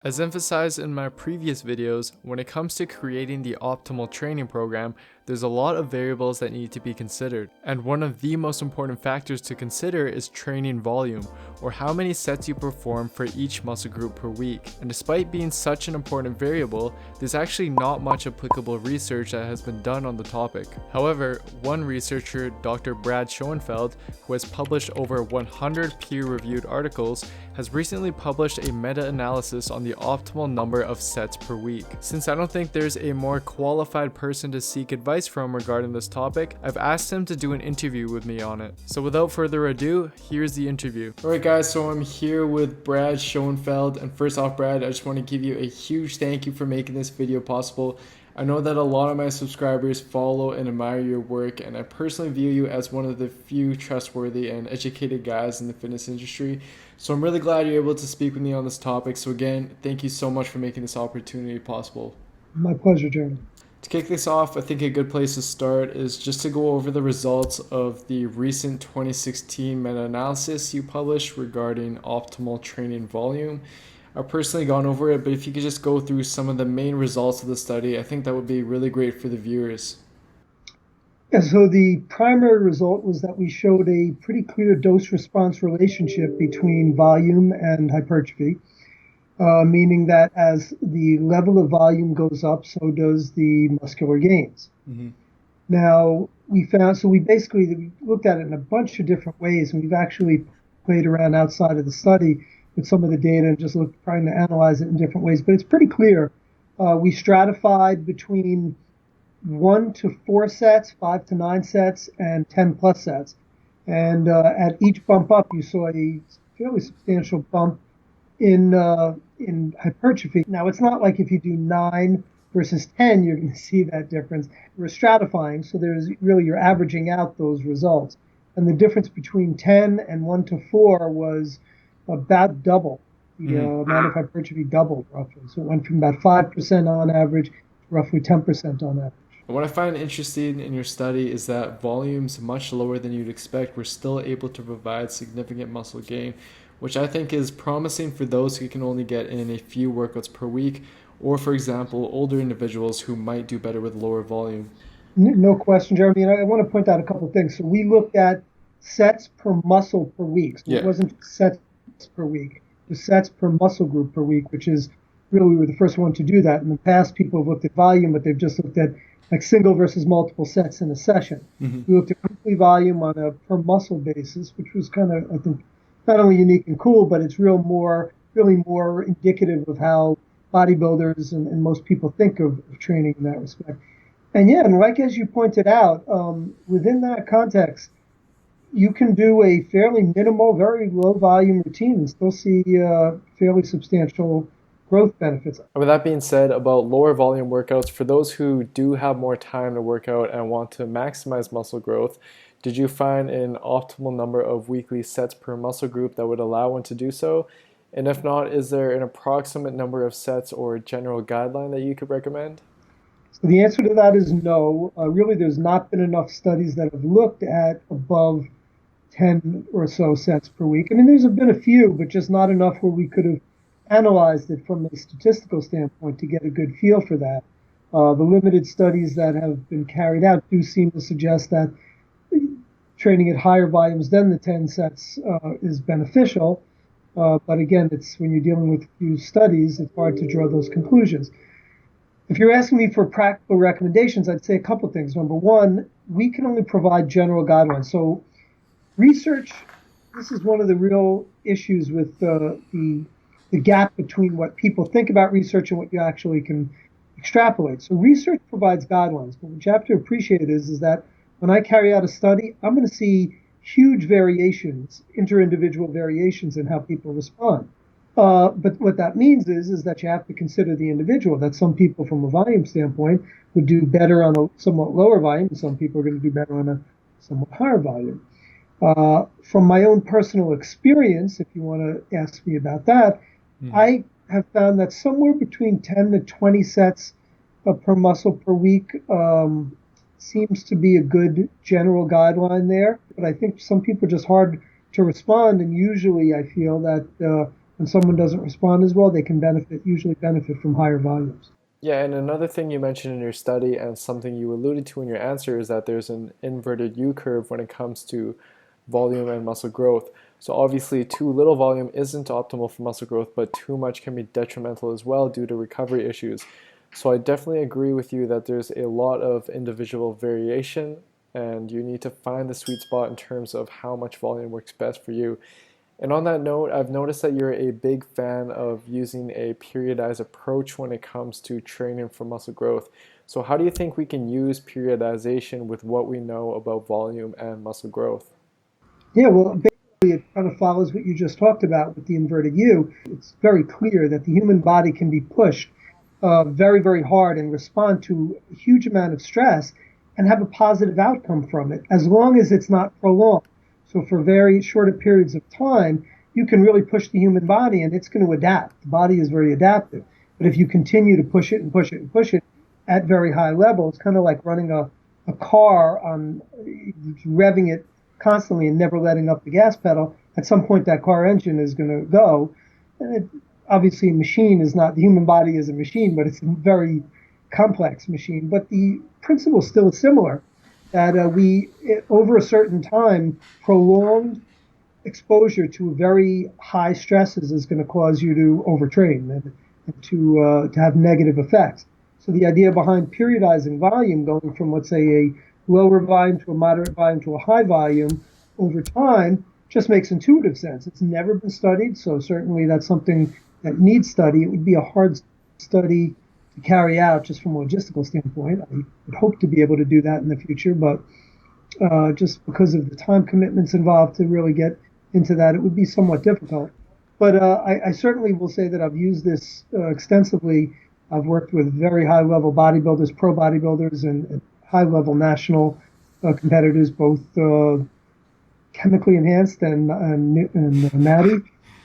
As emphasized in my previous videos, when it comes to creating the optimal training program, there's a lot of variables that need to be considered. And one of the most important factors to consider is training volume, or how many sets you perform for each muscle group per week. And despite being such an important variable, there's actually not much applicable research that has been done on the topic. However, one researcher, Dr. Brad Schoenfeld, who has published over 100 peer-reviewed articles, has recently published a meta-analysis on the optimal number of sets per week. Since I don't think there's a more qualified person to seek advice from regarding this topic, I've asked him to do an interview with me on it. So without further ado, here's the interview. Alright guys, so I'm here with Brad Schoenfeld, and first off, Brad, I just want to give you a huge thank you for making this video possible. I know that a lot of my subscribers follow and admire your work, and I personally view you as one of the few trustworthy and educated guys in the fitness industry. So I'm really glad you're able to speak with me on this topic. So again, thank you so much for making this opportunity possible. My pleasure, Jeremy. To kick this off, I think a good place to start is just to go over the results of the recent 2016 meta-analysis you published regarding optimal training volume. I've personally gone over it, but if you could just go through some of the main results of the study, I think that would be really great for the viewers. Yeah, so the primary result was that we showed a pretty clear dose-response relationship between volume and hypertrophy, meaning that as the level of volume goes up, so does the muscular gains. Mm-hmm. Now, we basically looked at it in a bunch of different ways, and we've actually played around outside of the study with some of the data and just trying to analyze it in different ways. But it's pretty clear. We stratified between 1 to 4 sets, 5 to 9 sets, and 10 plus sets. And at each bump up, you saw a fairly substantial bump in hypertrophy. Now, it's not like if you do 9 versus 10, you're going to see that difference. We're stratifying, so you're averaging out those results. And the difference between 10 and 1 to 4 was about double. The amount of hypertrophy doubled roughly. So it went from about 5% on average to roughly 10% on average. What I find interesting in your study is that volumes much lower than you'd expect were still able to provide significant muscle gain, which I think is promising for those who can only get in a few workouts per week, or for example, older individuals who might do better with lower volume. No question, Jeremy. And I want to point out a couple of things. So we looked at sets per muscle per week. So It wasn't sets per week. It was sets per muscle group per week, which is really, we were the first one to do that. In the past, people have looked at volume, but they've just looked at like single versus multiple sets in a session. Mm-hmm. We looked at weekly volume on a per muscle basis, which was kind of, I think, not only unique and cool, but it's really more indicative of how bodybuilders and most people think of training in that respect. And yeah, and like as you pointed out, within that context, you can do a fairly minimal, very low volume routine and still see fairly substantial growth benefits. With that being said, about lower volume workouts, for those who do have more time to work out and want to maximize muscle growth, did you find an optimal number of weekly sets per muscle group that would allow one to do so? And if not, is there an approximate number of sets or general guideline that you could recommend? So the answer to that is no. Really, there's not been enough studies that have looked at above 10 or so sets per week. I mean, there's been a few, but just not enough where we could have analyzed it from a statistical standpoint to get a good feel for that. The limited studies that have been carried out do seem to suggest that training at higher volumes than the 10 sets is beneficial. But again, it's when you're dealing with few studies, it's hard to draw those conclusions. If you're asking me for practical recommendations, I'd say a couple of things. Number one, we can only provide general guidelines. So research, this is one of the real issues with the gap between what people think about research and what you actually can extrapolate. So research provides guidelines, but what you have to appreciate is that when I carry out a study, I'm going to see huge variations, inter-individual variations in how people respond. But what that means is that you have to consider the individual, that some people from a volume standpoint would do better on a somewhat lower volume, and some people are going to do better on a somewhat higher volume. From my own personal experience, if you want to ask me about that, I have found that somewhere between 10 to 20 sets per muscle per week seems to be a good general guideline there. But I think some people are just hard to respond, and usually I feel that when someone doesn't respond as well, they can usually benefit from higher volumes. Yeah, and another thing you mentioned in your study and something you alluded to in your answer is that there's an inverted U curve when it comes to volume and muscle growth. So obviously too little volume isn't optimal for muscle growth, but too much can be detrimental as well due to recovery issues. So I definitely agree with you that there's a lot of individual variation and you need to find the sweet spot in terms of how much volume works best for you. And on that note, I've noticed that you're a big fan of using a periodized approach when it comes to training for muscle growth. So how do you think we can use periodization with what we know about volume and muscle growth? Yeah, well, basically, it kind of follows what you just talked about with the inverted U. It's very clear that the human body can be pushed very, very hard and respond to a huge amount of stress and have a positive outcome from it, as long as it's not prolonged. So for very short periods of time, you can really push the human body and it's going to adapt. The body is very adaptive. But if you continue to push it and push it and push it at very high levels, kind of like running a car on revving it constantly and never letting up the gas pedal, at some point that car engine is going to go. And obviously, a machine is not, the human body is a machine, but it's a very complex machine. But the principle still is similar, that over a certain time, prolonged exposure to very high stresses is going to cause you to overtrain and to have negative effects. So the idea behind periodizing volume, going from, let's say, a lower volume to a moderate volume to a high volume over time, just makes intuitive sense. It's never been studied, so certainly that's something that needs study. It would be a hard study to carry out just from a logistical standpoint. I would hope to be able to do that in the future, but just because of the time commitments involved to really get into that, it would be somewhat difficult. But I certainly will say that I've used this extensively. I've worked with very high-level bodybuilders, pro bodybuilders, and high-level national competitors, both chemically enhanced and natty.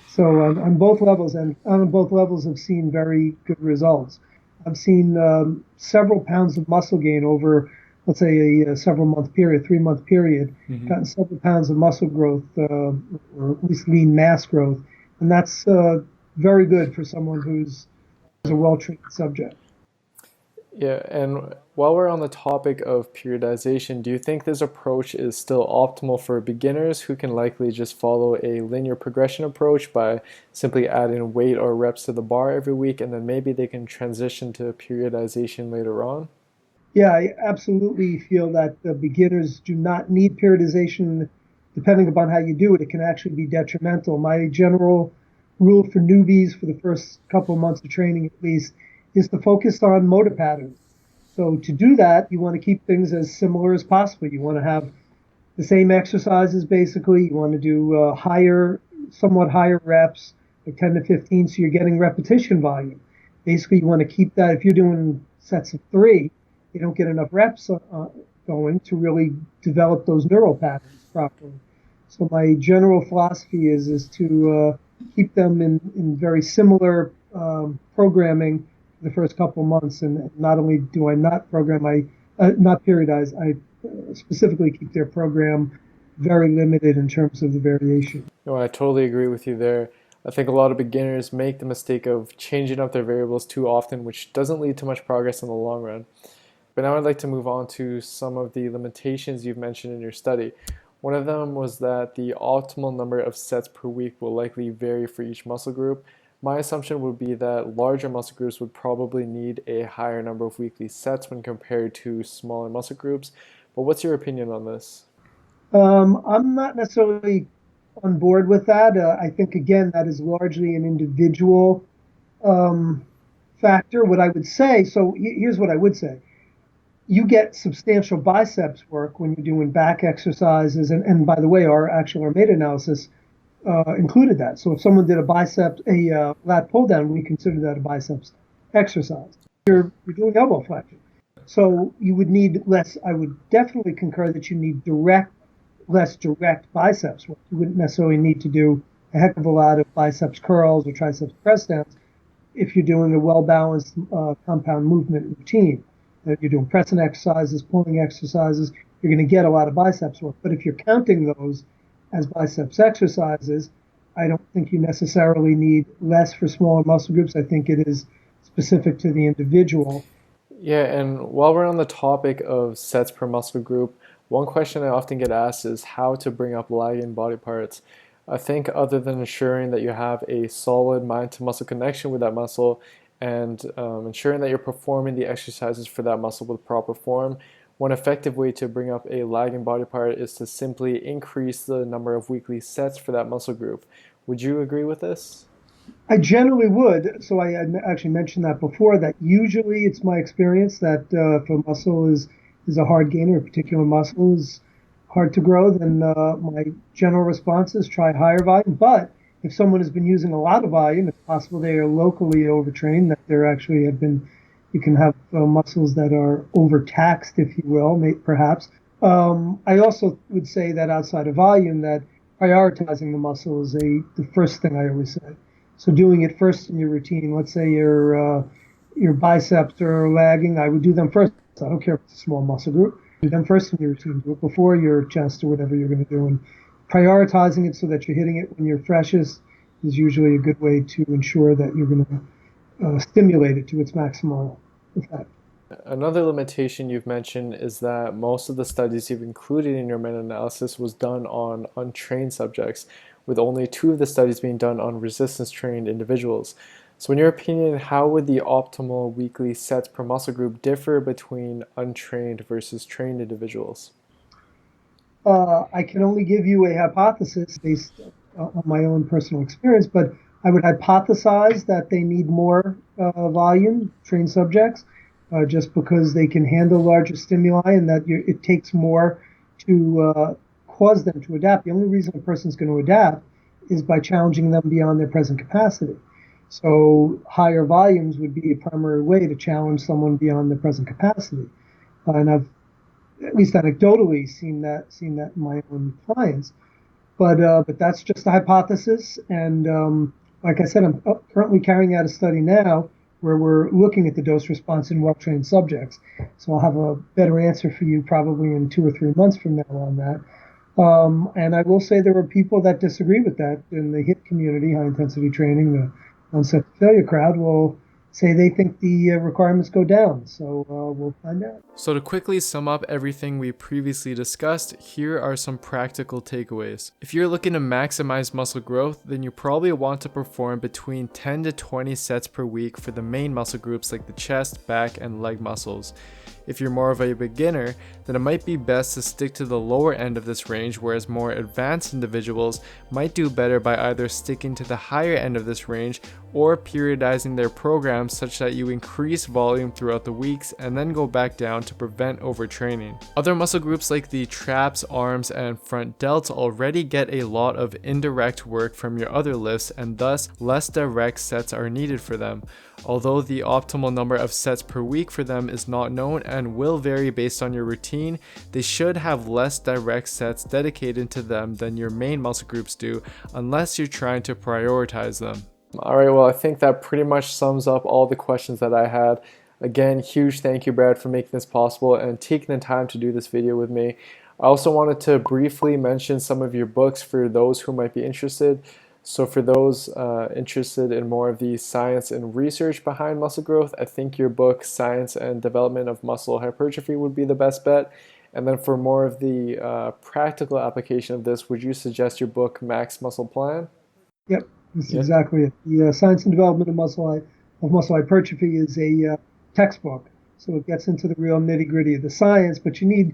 So on both levels, and on both levels, I've seen very good results. I've seen several pounds of muscle gain over, let's say, a several-month period, 3-month period. Mm-hmm. Gotten several pounds of muscle growth, or at least lean mass growth, and that's very good for someone who's a well-trained subject. Yeah, and while we're on the topic of periodization, do you think this approach is still optimal for beginners who can likely just follow a linear progression approach by simply adding weight or reps to the bar every week, and then maybe they can transition to periodization later on? Yeah, I absolutely feel that the beginners do not need periodization. Depending upon how you do it, it can actually be detrimental. My general rule for newbies for the first couple of months of training, at least, is to focus on motor patterns. So to do that, you want to keep things as similar as possible. You want to have the same exercises, basically. You want to do somewhat higher reps, like 10 to 15, so you're getting repetition volume. Basically, you want to keep that. If you're doing sets of 3, you don't get enough reps going to really develop those neural patterns properly. So my general philosophy is to keep them in very similar programming the first couple of months. And not only do I not not periodize, I specifically keep their program very limited in terms of the variation. No, I totally agree with you there. I think a lot of beginners make the mistake of changing up their variables too often, which doesn't lead to much progress in the long run. But now I'd like to move on to some of the limitations you've mentioned in your study. One of them was that the optimal number of sets per week will likely vary for each muscle group. My assumption would be that larger muscle groups would probably need a higher number of weekly sets when compared to smaller muscle groups. But what's your opinion on this? I'm not necessarily on board with that. I think, again, that is largely an individual factor. What I would say, so here's what I would say. You get substantial biceps work when you're doing back exercises. And by the way, our meta-analysis included that. So if someone did a lat pull down, we consider that a biceps exercise. You're doing elbow flexion. So you would need less. I would definitely concur that you need less direct biceps work. You wouldn't necessarily need to do a heck of a lot of biceps curls or triceps press downs if you're doing a well-balanced compound movement routine. If you're doing pressing exercises, pulling exercises, you're going to get a lot of biceps work. But if you're counting those as biceps exercises, I don't think you necessarily need less for smaller muscle groups. I think it is specific to the individual. Yeah, and while we're on the topic of sets per muscle group, one question I often get asked is how to bring up lagging body parts. I think other than ensuring that you have a solid mind to muscle connection with that muscle and ensuring that you're performing the exercises for that muscle with proper form, one effective way to bring up a lagging body part is to simply increase the number of weekly sets for that muscle group. Would you agree with this? I generally would. So I had actually mentioned that before, that usually it's my experience that if a muscle is a hard gainer, a particular muscle is hard to grow, then my general response is try higher volume. But if someone has been using a lot of volume, it's possible they are locally overtrained, that there actually have been, you can have muscles that are overtaxed, if you will, perhaps. I also would say that outside of volume, that prioritizing the muscle is the first thing I always say. So doing it first in your routine. Let's say your biceps are lagging. I would do them first. I don't care if it's a small muscle group. Do them first in your routine. Do it before your chest or whatever you're going to do. And prioritizing it so that you're hitting it when you're freshest is usually a good way to ensure that you're going to stimulate it to its maximal effect. Another limitation you've mentioned is that most of the studies you've included in your meta-analysis was done on untrained subjects, with only 2 of the studies being done on resistance-trained individuals. So in your opinion, how would the optimal weekly sets per muscle group differ between untrained versus trained individuals? I can only give you a hypothesis based on my own personal experience, but I would hypothesize that they need more volume, trained subjects, just because they can handle larger stimuli, and that it takes more to cause them to adapt. The only reason a person's going to adapt is by challenging them beyond their present capacity. So higher volumes would be a primary way to challenge someone beyond their present capacity. And I've, at least anecdotally, seen that in my own clients. But that's just a hypothesis. And like I said, I'm currently carrying out a study now where we're looking at the dose response in well-trained subjects. So I'll have a better answer for you probably in 2 or 3 months from now on that. And I will say there are people that disagree with that in the HIT community, high intensity training. The onset failure crowd will say they think the requirements go down. So we'll find out. So to quickly sum up everything we previously discussed, here are some practical takeaways. If you're looking to maximize muscle growth, then you probably want to perform between 10 to 20 sets per week for the main muscle groups like the chest, back, and leg muscles. If you're more of a beginner, then it might be best to stick to the lower end of this range, whereas more advanced individuals might do better by either sticking to the higher end of this range or periodizing their programs such that you increase volume throughout the weeks and then go back down to prevent overtraining. Other muscle groups like the traps, arms, and front delts already get a lot of indirect work from your other lifts, and thus less direct sets are needed for them. Although the optimal number of sets per week for them is not known and will vary based on your routine, they should have less direct sets dedicated to them than your main muscle groups do, unless you're trying to prioritize them. Alright, well, I think that pretty much sums up all the questions that I had. Again, huge thank you, Brad, for making this possible and taking the time to do this video with me. I also wanted to briefly mention some of your books for those who might be interested. So for those interested in more of the science and research behind muscle growth, I think your book, Science and Development of Muscle Hypertrophy, would be the best bet. And then for more of the practical application of this, would you suggest your book, Max Muscle Plan? Yep, that's exactly it. The Science and Development of Muscle Hypertrophy is a textbook. So it gets into the real nitty-gritty of the science, but you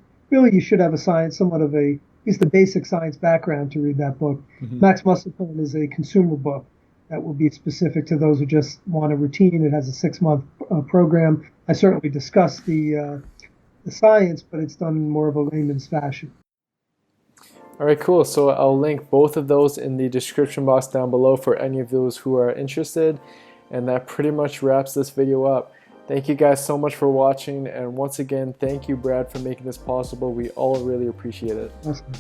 should have somewhat of at least the basic science background to read that book. Mm-hmm. Max Muscle Plan is a consumer book that will be specific to those who just want a routine. It has a 6-month program. I certainly discuss the science, but it's done in more of a layman's fashion. All right, cool. So I'll link both of those in the description box down below for any of those who are interested. And that pretty much wraps this video up. Thank you guys so much for watching. And once again, thank you, Brad, for making this possible. We all really appreciate it. Awesome.